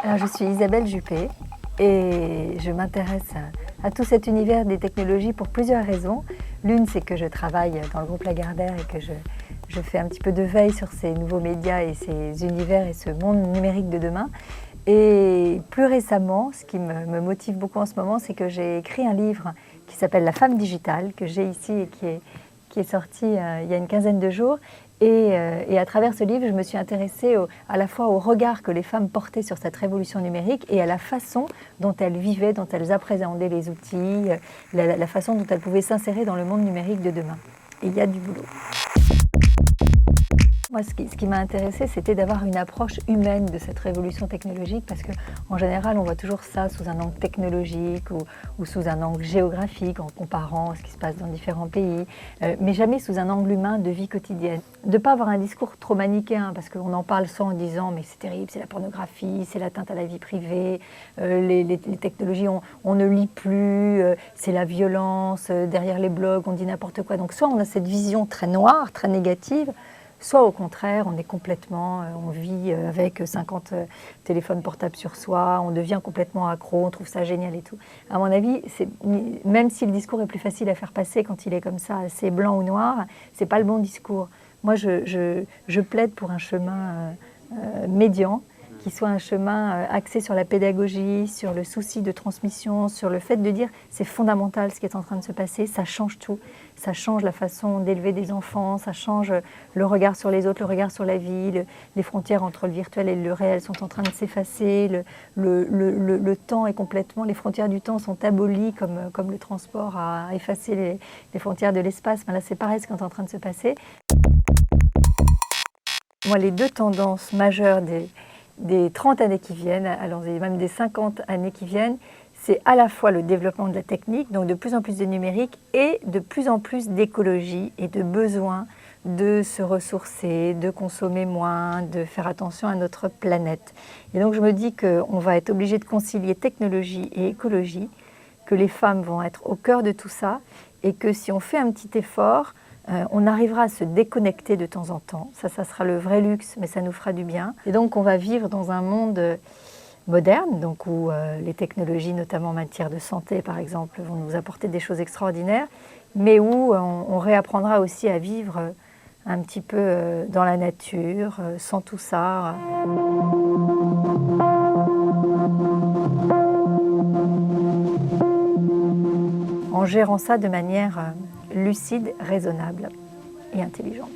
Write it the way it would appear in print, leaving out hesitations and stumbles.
Alors, je suis Isabelle Juppé et je m'intéresse à tout cet univers des technologies pour plusieurs raisons. L'une, c'est que je travaille dans le groupe Lagardère et que je fais un petit peu de veille sur ces nouveaux médias et ces univers et ce monde numérique de demain. Et plus récemment, ce qui me motive beaucoup en ce moment, c'est que j'ai écrit un livre qui s'appelle La femme digitale, que j'ai ici et qui est sorti il y a une quinzaine de jours. Et à travers ce livre, je me suis intéressée à la fois au regard que les femmes portaient sur cette révolution numérique et à la façon dont elles vivaient, dont elles appréhendaient les outils, la façon dont elles pouvaient s'insérer dans le monde numérique de demain. Et il y a du boulot. Moi, ce qui m'a intéressée, c'était d'avoir une approche humaine de cette révolution technologique parce qu'en général, on voit toujours ça sous un angle technologique ou sous un angle géographique en comparant ce qui se passe dans différents pays, mais jamais sous un angle humain de vie quotidienne. De ne pas avoir un discours trop manichéen parce qu'on en parle soit en disant mais c'est terrible, c'est la pornographie, c'est l'atteinte à la vie privée, les technologies, on ne lit plus, c'est la violence, derrière les blogs, on dit n'importe quoi. Donc soit on a cette vision très noire, très négative, soit au contraire, on vit avec 50 téléphones portables sur soi, on devient complètement accro, on trouve ça génial et tout. À mon avis, même si le discours est plus facile à faire passer quand il est comme ça, assez blanc ou noir, c'est pas le bon discours. Moi, je plaide pour un chemin médian, qui soit un chemin axé sur la pédagogie, sur le souci de transmission, sur le fait de dire c'est fondamental ce qui est en train de se passer, ça change tout. Ça change la façon d'élever des enfants, ça change le regard sur les autres, le regard sur la vie, les frontières entre le virtuel et le réel sont en train de s'effacer, le temps est complètement, les frontières du temps sont abolies comme le transport a effacé les frontières de l'espace. Ben là, c'est pareil ce qui est en train de se passer. Moi, les deux tendances majeures des 30 années qui viennent, allons-y, même des 50 années qui viennent, c'est à la fois le développement de la technique, donc de plus en plus de numérique, et de plus en plus d'écologie et de besoin de se ressourcer, de consommer moins, de faire attention à notre planète. Et donc je me dis qu'on va être obligé de concilier technologie et écologie, que les femmes vont être au cœur de tout ça, et que si on fait un petit effort, on arrivera à se déconnecter de temps en temps. Ça sera le vrai luxe, mais ça nous fera du bien. Et donc on va vivre dans un monde moderne, donc où les technologies, notamment en matière de santé par exemple, vont nous apporter des choses extraordinaires, mais où on réapprendra aussi à vivre un petit peu dans la nature, sans tout ça. En gérant ça de manière lucide, raisonnable et intelligente.